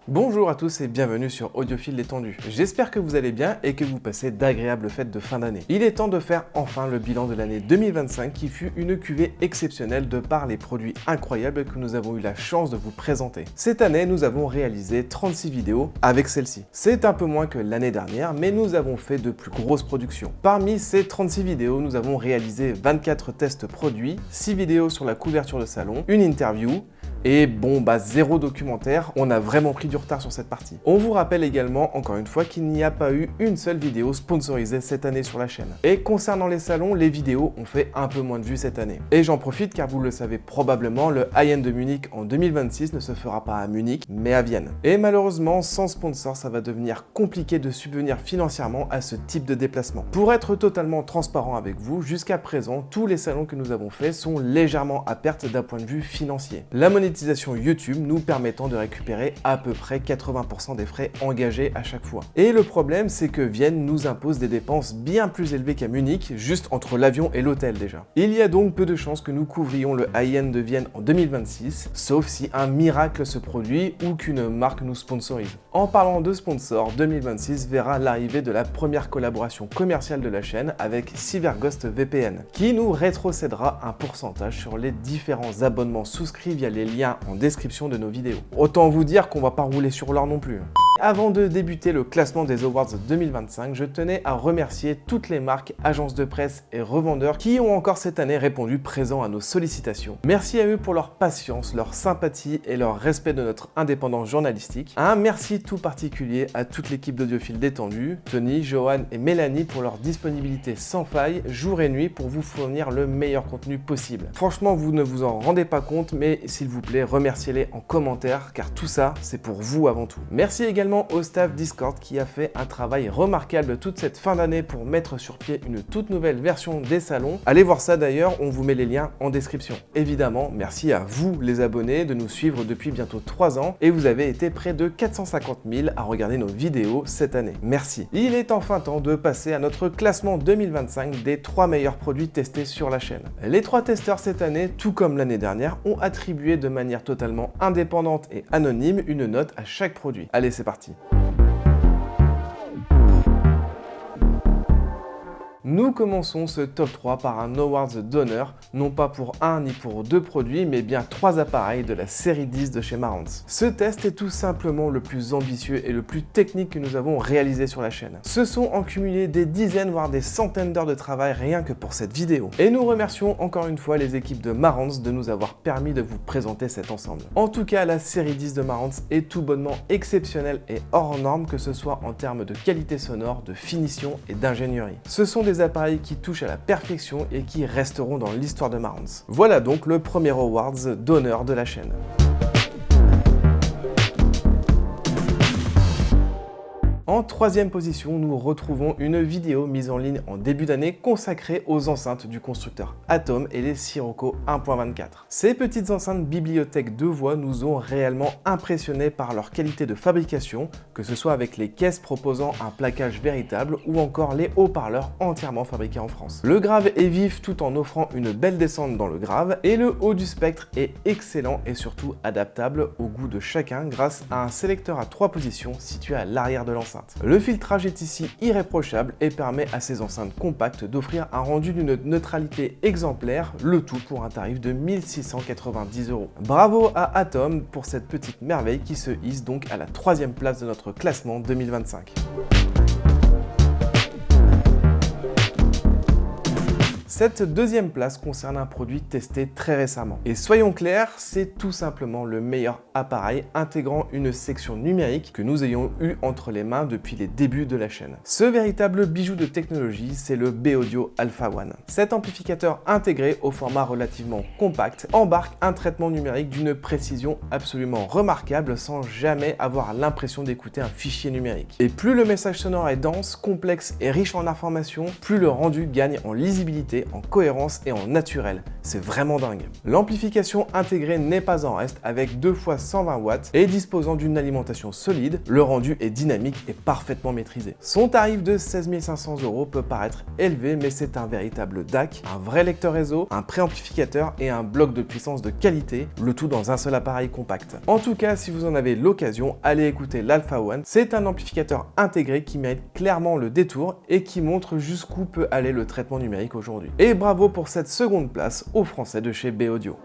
Bonjour à tous et bienvenue sur Audiophile Détendu. J'espère que vous allez bien et que vous passez d'agréables fêtes de fin d'année. Il est temps de faire enfin le bilan de l'année 2025 qui fut une cuvée exceptionnelle de par les produits incroyables que nous avons eu la chance de vous présenter. Cette année, nous avons réalisé 36 vidéos avec celle-ci. C'est un peu moins que l'année dernière, mais nous avons fait de plus grosses productions. Parmi ces 36 vidéos, nous avons réalisé 24 tests produits, 6 vidéos sur la couverture de salon, une interview, et bon, zéro documentaire, on a vraiment pris du retard sur cette partie. On vous rappelle également, encore une fois, qu'il n'y a pas eu une seule vidéo sponsorisée cette année sur la chaîne. Et concernant les salons, les vidéos ont fait un peu moins de vues cette année. Et j'en profite car vous le savez probablement, le High-End de Munich en 2026 ne se fera pas à Munich, mais à Vienne. Et malheureusement, sans sponsor, ça va devenir compliqué de subvenir financièrement à ce type de déplacement. Pour être totalement transparent avec vous, jusqu'à présent, tous les salons que nous avons faits sont légèrement à perte d'un point de vue financier. La monétisation YouTube nous permettant de récupérer à peu près 80% des frais engagés à chaque fois. Et le problème, c'est que Vienne nous impose des dépenses bien plus élevées qu'à Munich, juste entre l'avion et l'hôtel déjà. Il y a donc peu de chances que nous couvrions le high-end de Vienne en 2026, sauf si un miracle se produit ou qu'une marque nous sponsorise. En parlant de sponsors, 2026 verra l'arrivée de la première collaboration commerciale de la chaîne avec CyberGhost VPN, qui nous rétrocédera un pourcentage sur les différents abonnements souscrits via les liens en description de nos vidéos. Autant vous dire qu'on va pas rouler sur l'or non plus. Avant de débuter le classement des Awards 2025, je tenais à remercier toutes les marques, agences de presse et revendeurs qui ont encore cette année répondu présent à nos sollicitations. Merci à eux pour leur patience, leur sympathie et leur respect de notre indépendance journalistique. Un merci tout particulier à toute l'équipe d'Audiophile Détendu, Tony, Johan et Mélanie pour leur disponibilité sans faille, jour et nuit pour vous fournir le meilleur contenu possible. Franchement, vous ne vous en rendez pas compte, mais s'il vous plaît, remerciez-les en commentaire car tout ça, c'est pour vous avant tout. Merci également au staff Discord qui a fait un travail remarquable toute cette fin d'année pour mettre sur pied une toute nouvelle version des salons. Allez voir ça d'ailleurs, on vous met les liens en description. Évidemment, merci à vous les abonnés de nous suivre depuis bientôt 3 ans et vous avez été près de 450 000 à regarder nos vidéos cette année. Merci. Il est enfin temps de passer à notre classement 2025 des 3 meilleurs produits testés sur la chaîne. Les 3 testeurs cette année, tout comme l'année dernière, ont attribué de manière totalement indépendante et anonyme une note à chaque produit. Allez, c'est parti. Nous commençons ce top 3 par un Awards d'honneur, non pas pour un ni pour 2 produits, mais bien 3 appareils de la série 10 de chez Marantz. Ce test est tout simplement le plus ambitieux et le plus technique que nous avons réalisé sur la chaîne. Ce sont en cumulé des dizaines voire des centaines d'heures de travail rien que pour cette vidéo. Et nous remercions encore une fois les équipes de Marantz de nous avoir permis de vous présenter cet ensemble. En tout cas, la série 10 de Marantz est tout bonnement exceptionnelle et hors norme, que ce soit en termes de qualité sonore, de finition et d'ingénierie. Ce sont des appareils qui touchent à la perfection et qui resteront dans l'histoire de Marantz. Voilà donc le premier Awards d'honneur de la chaîne. En 3e position, nous retrouvons une vidéo mise en ligne en début d'année consacrée aux enceintes du constructeur Atom et les Sirocco 1.24. Ces petites enceintes bibliothèque de voix nous ont réellement impressionnés par leur qualité de fabrication, que ce soit avec les caisses proposant un plaquage véritable ou encore les haut-parleurs entièrement fabriqués en France. Le grave est vif tout en offrant une belle descente dans le grave et le haut du spectre est excellent et surtout adaptable au goût de chacun grâce à un sélecteur à 3 positions situé à l'arrière de l'enceinte. Le filtrage est ici irréprochable et permet à ces enceintes compactes d'offrir un rendu d'une neutralité exemplaire, le tout pour un tarif de 1690 €. Bravo à Atom pour cette petite merveille qui se hisse donc à la 3e place de notre classement 2025. Cette 2e place concerne un produit testé très récemment. Et soyons clairs, c'est tout simplement le meilleur appareil intégrant une section numérique que nous ayons eu entre les mains depuis les débuts de la chaîne. Ce véritable bijou de technologie, c'est le B-Audio Alpha One. Cet amplificateur intégré au format relativement compact embarque un traitement numérique d'une précision absolument remarquable sans jamais avoir l'impression d'écouter un fichier numérique. Et plus le message sonore est dense, complexe et riche en informations, plus le rendu gagne en lisibilité en cohérence et en naturel. C'est vraiment dingue. L'amplification intégrée n'est pas en reste avec 2 fois 120 watts et disposant d'une alimentation solide, le rendu est dynamique et parfaitement maîtrisé. Son tarif de 16 500 € peut paraître élevé, mais c'est un véritable DAC, un vrai lecteur réseau, un préamplificateur et un bloc de puissance de qualité, le tout dans un seul appareil compact. En tout cas, si vous en avez l'occasion, allez écouter l'Alpha One. C'est un amplificateur intégré qui mérite clairement le détour et qui montre jusqu'où peut aller le traitement numérique aujourd'hui. Et bravo pour cette seconde place aux Français de chez B-Audio.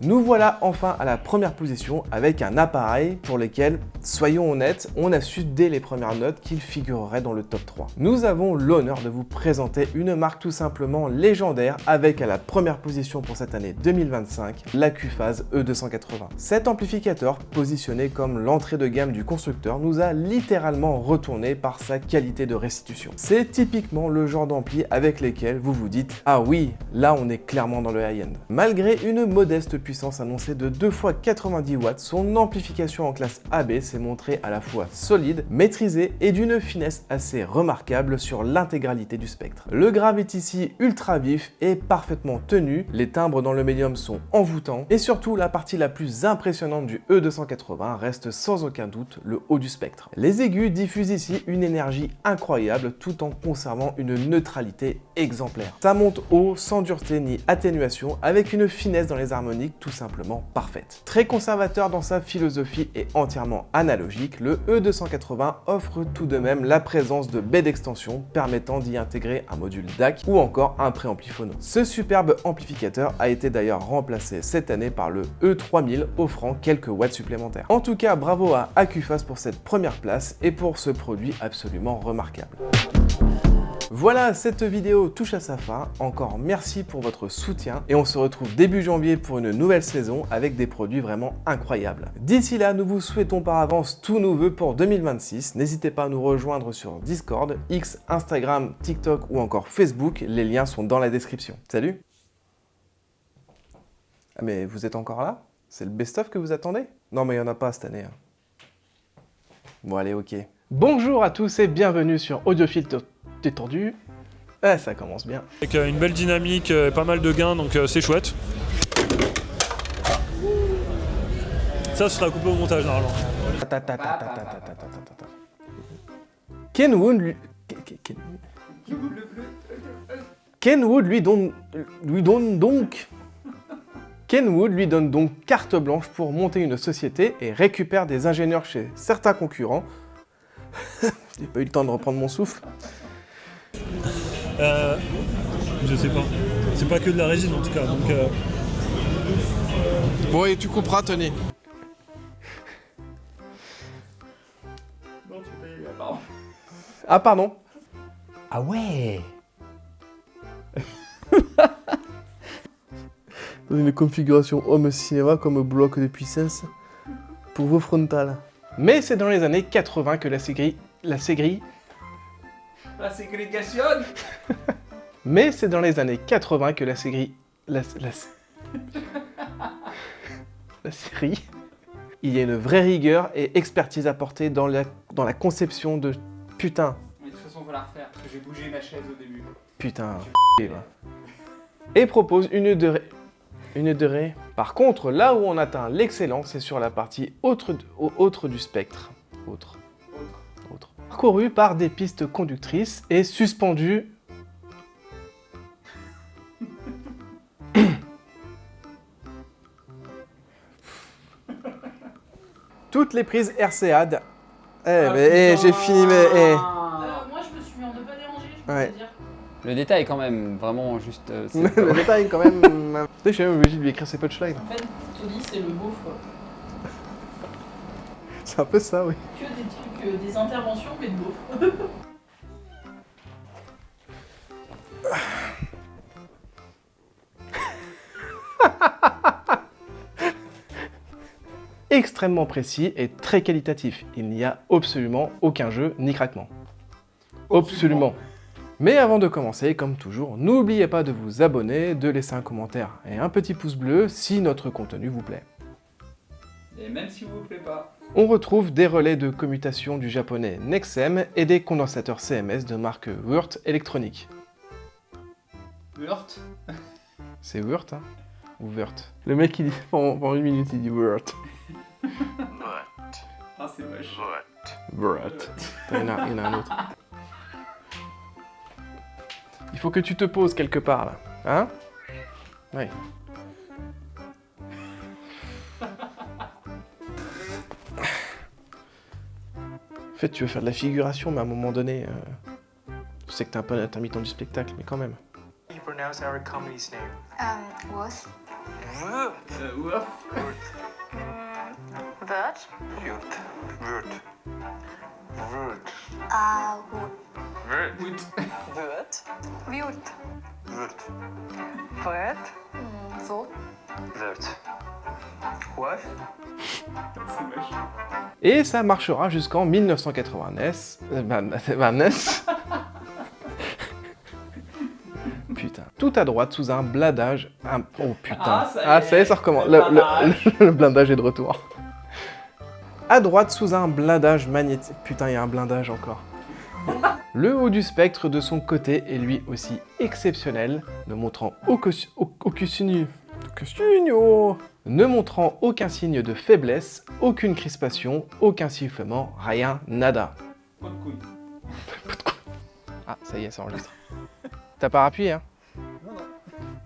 Nous voilà enfin à la première position avec un appareil pour lequel, soyons honnêtes, on a su dès les premières notes qu'il figurerait dans le top 3. Nous avons l'honneur de vous présenter une marque tout simplement légendaire avec à la première position pour cette année 2025, l'Acuphase E280. Cet amplificateur, positionné comme l'entrée de gamme du constructeur, nous a littéralement retourné par sa qualité de restitution. C'est typiquement le genre d'ampli avec lesquels vous vous dites « Ah oui, là on est clairement dans le high-end ». Malgré une modeste puissance annoncée de 2 fois 90 watts, son amplification en classe AB s'est montrée à la fois solide, maîtrisée et d'une finesse assez remarquable sur l'intégralité du spectre. Le grave est ici ultra vif et parfaitement tenu, les timbres dans le médium sont envoûtants et surtout la partie la plus impressionnante du E280 reste sans aucun doute le haut du spectre. Les aigus diffusent ici une énergie incroyable tout en conservant une neutralité exemplaire. Ça monte haut sans dureté ni atténuation avec une finesse dans les harmoniques tout simplement parfaite. Très conservateur dans sa philosophie et entièrement analogique, le E280 offre tout de même la présence de baies d'extension permettant d'y intégrer un module DAC ou encore un préampli phono. Ce superbe amplificateur a été d'ailleurs remplacé cette année par le E3000 offrant quelques watts supplémentaires. En tout cas, bravo à Acuphase pour cette première place et pour ce produit absolument remarquable. Voilà, cette vidéo touche à sa fin. Encore merci pour votre soutien et on se retrouve début janvier pour une nouvelle saison avec des produits vraiment incroyables. D'ici là, nous vous souhaitons par avance tous nos vœux pour 2026. N'hésitez pas à nous rejoindre sur Discord, X, Instagram, TikTok ou encore Facebook. Les liens sont dans la description. Salut! Ah mais vous êtes encore là? C'est le best-of que vous attendez? Non mais il n'y en a pas cette année. Bon allez, ok. Bonjour à tous et bienvenue sur Audiophile Détendu. Ah, ça commence bien. Avec une belle dynamique, pas mal de gains, donc c'est chouette. Ça sera coupé au montage normalement. Kenwood lui donne donc carte blanche pour monter une société et récupère des ingénieurs chez certains concurrents. J'ai pas eu le temps de reprendre mon souffle. Je sais pas. C'est pas que de la résine en tout cas, donc... Bon, et tu couperas, Tony. Non, tu payes, pardon. Ah, pardon. Ah ouais. Dans une configuration home cinéma comme bloc de puissance pour vos frontales. Mais c'est dans les années 80 que la ségrégation. Mais c'est dans les années 80 que la série. La série. Il y a une vraie rigueur et expertise apportée dans la conception de. Putain. Mais de toute façon, on va la refaire parce que j'ai bougé ma chaise au début. Putain. Et propose une durée. Par contre, là où on atteint l'excellence, c'est sur la partie autre du spectre. Autre. Parcouru par des pistes conductrices et suspendu. Toutes les prises RCA. J'ai fini mes. Moi je me suis mis en ne pas déranger, je peux Ouais. te dire. Le détail quand même, vraiment juste... Le détail quand même. Je suis même obligé de lui écrire ses punchlines. En fait, Tony c'est le beauf quoi. C'est un peu ça, oui. Que des trucs, des interventions mais de beauf. Extrêmement précis et très qualitatif. Il n'y a absolument aucun jeu ni craquement. Absolument. Mais avant de commencer, comme toujours, n'oubliez pas de vous abonner, de laisser un commentaire et un petit pouce bleu si notre contenu vous plaît. Et même si vous plaît pas. On retrouve des relais de commutation du japonais Nexem et des condensateurs CMS de marque Würth Electronic. Wurt. C'est Würth, hein? Ou Würth? Le mec, il dit pendant une minute, il dit Würth. Ah, c'est moche. Würth. Il y en a un autre. Il faut que tu te poses quelque part, là. Hein? Oui. En fait, tu veux faire de la figuration, mais à un moment donné, je sais que t'es un peu intermittent du spectacle, mais quand même. You pronounce our company's name? Was Wurf. Word? Youth. Word. Word. Wood. Wood. Word. Word. Word. Wo. Word. What? C'est moche. Et ça marchera jusqu'en 1989. Putain. Tout à droite sous un blindage. Oh putain. Ah, ça y est, ça recommence. le blindage. Le blindage est de retour. À droite sous un blindage magnétique. Putain, il y a un blindage encore. Le haut du spectre de son côté est lui aussi exceptionnel, ne montrant aucun signe de faiblesse, aucune crispation, aucun sifflement, rien, nada. Pas de couilles. Ah, ça y est, ça enregistre. T'as pas appuyé, hein? Non, non.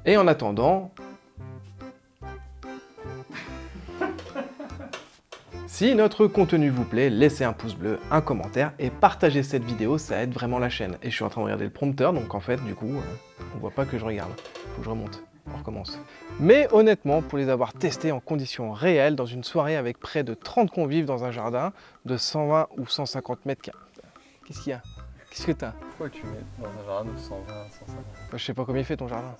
Et en attendant... Si notre contenu vous plaît, laissez un pouce bleu, un commentaire et partagez cette vidéo, ça aide vraiment la chaîne. Et je suis en train de regarder le prompteur, donc en fait, du coup, on voit pas que je regarde. Faut que je remonte. On recommence. Mais honnêtement, pour les avoir testés en conditions réelles, dans une soirée avec près de 30 convives dans un jardin de 120 ou 150 mètres carrés... Qu'est-ce qu'il y a? Qu'est-ce que t'as? Pourquoi tu mets dans un jardin de 120, 150? Je sais pas combien il fait ton jardin.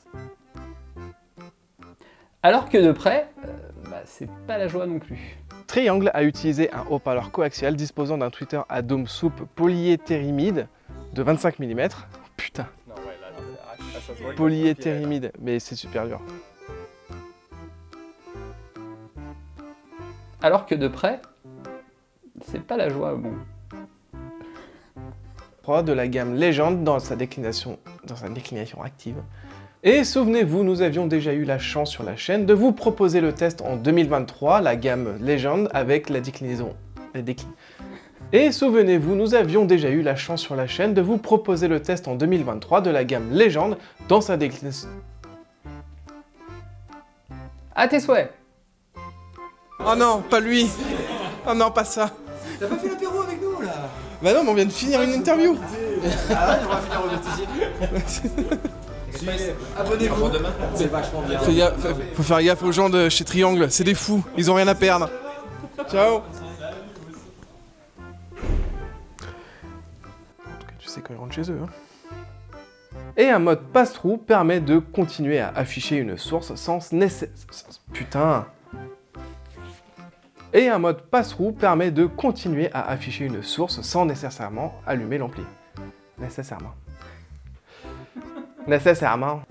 Alors que de près, c'est pas la joie non plus. Triangle a utilisé un haut-parleur coaxial disposant d'un tweeter à dôme souple polyéthérimide de 25 mm. Putain, Non, ouais, là, ça se voit. polyéthérimide, mais c'est super dur. Alors que de près, c'est pas la joie, bon. De la gamme Legend dans sa déclination active. Et souvenez-vous, nous avions déjà eu la chance sur la chaîne de vous proposer le test en 2023, la gamme Legend avec la déclinaison. Et souvenez-vous, nous avions déjà eu la chance sur la chaîne de vous proposer le test en 2023 de la gamme Legend dans sa déclinaison. À tes souhaits! Oh non, pas lui! Oh non, pas ça! T'as pas fait l'apéro avec nous là? Bah non, mais on vient de finir une interview! Ah ouais, on va finir au ici. Abonnez-vous, c'est vachement bien. Faut faire gaffe aux gens de chez Triangle, c'est des fous, ils ont rien à perdre. Ciao! En tout cas, tu sais quand ils rentrent chez eux. Hein. Et un mode pass-through permet de continuer à afficher une source sans Putain! Et un mode pass-through permet de continuer à afficher une source sans nécessairement allumer l'ampli. Nécessairement.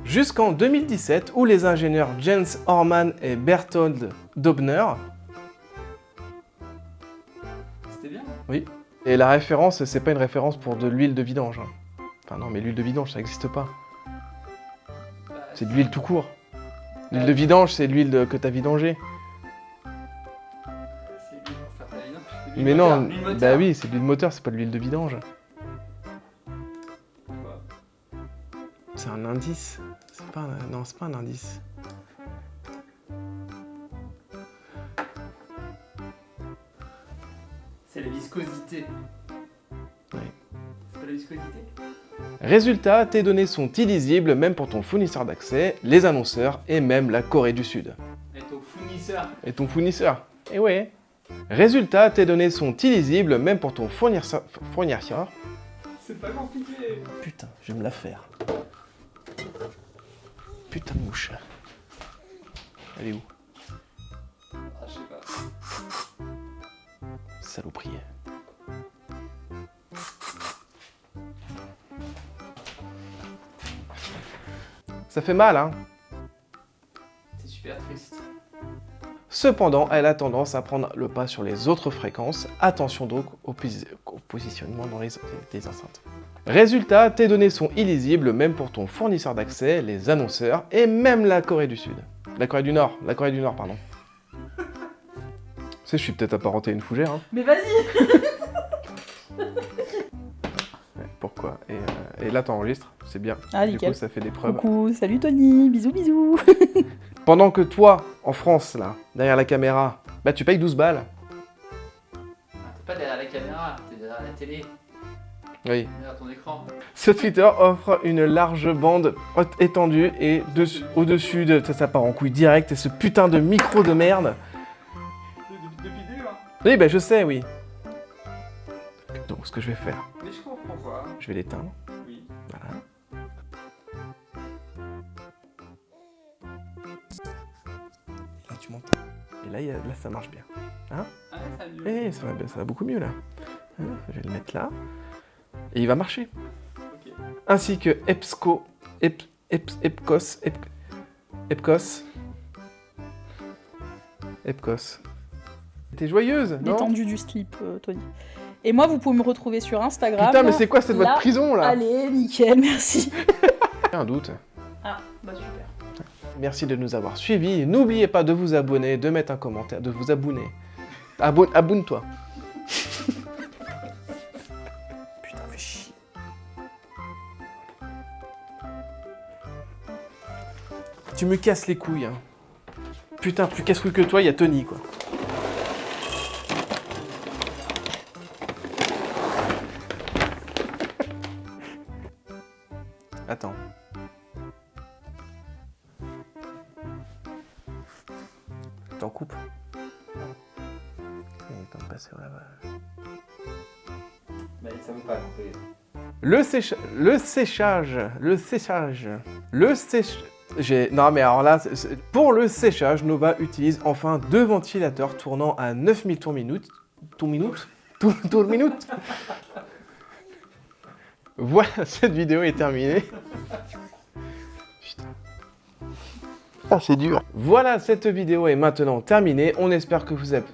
Jusqu'en 2017, où les ingénieurs Jens Horman et Berthold Dobner... C'était bien. Oui. Et la référence, c'est pas une référence pour de l'huile de vidange. Hein. Enfin non, mais l'huile de vidange, ça n'existe pas. C'est de l'huile tout court. L'huile de vidange, c'est l'huile que t'as vidangée. C'est lui pour faire ta vidange. Mais non, L'huile moteur. bah oui, c'est de l'huile moteur, c'est pas de l'huile de vidange. Quoi? C'est un indice. C'est pas un... Non, c'est pas un indice. C'est la viscosité. Oui. C'est pas la viscosité? Résultat, tes données sont illisibles même pour ton fournisseur d'accès, les annonceurs et même la Corée du Sud. Et ton fournisseur. Et ton fournisseur. Eh ouais. Résultat, tes données sont illisibles même pour ton fournisseur. C'est pas compliqué. Putain, je vais me la faire. Putain de mouche. Elle est où? Ah, je sais pas. Saloperie. Ça fait mal, hein? C'est super triste. Cependant, elle a tendance à prendre le pas sur les autres fréquences. Attention donc au positionnement dans les enceintes. Résultat, tes données sont illisibles même pour ton fournisseur d'accès, les annonceurs et même la Corée du Sud. La Corée du Nord, pardon. Tu sais, je suis peut-être apparenté à une fougère, hein. Mais vas-y. Ouais, pourquoi et là, t'enregistres, c'est bien. Ah, du nickel. coup, ça fait des preuves. Coucou, salut Tony, bisous bisous. Pendant que toi, en France, là, derrière la caméra, bah tu payes 12 balles. T'es pas derrière la caméra, t'es derrière la télé, Oui. derrière ton écran. Ce Twitter offre une large bande haute étendue et au-dessus de... Ça part en couille direct et ce putain de micro de merde. De vidéo, hein. Oui, bah je sais, oui. Donc ce que je vais faire, Mais je comprends pas. je vais l'éteindre. Oui. Voilà. Là tu m'entends. Et là, là ça marche bien. Hein? Ah, ça a mieux. Eh, ça va beaucoup mieux là. Hein, je vais le mettre là. Et il va marcher. Ok. Ainsi que Epcos. T'es joyeuse, non? Détendu du slip, Tony. Et moi, vous pouvez me retrouver sur Instagram. Putain, mais c'est quoi cette Là. votre prison là? Allez, nickel, merci. J'ai un doute. Ah, bah super. Merci de nous avoir suivis. N'oubliez pas de vous abonner, de mettre un commentaire, de vous abonner. Abonne-toi. Putain, fais chier. Tu me casses les couilles, hein. Putain, plus casse-couille que toi, il y a Tony, quoi. Attends. T'en coupes. Il est temps de passer au lavage. Mais ça vaut pas couper. Le séchage. Non mais alors là, pour le séchage, Nova utilise enfin 2 ventilateurs tournant à 9000 tours minute. Tours minute. Voilà, cette vidéo est terminée. Putain. Ah, c'est dur. Voilà, cette vidéo est maintenant terminée. On espère que vous avez...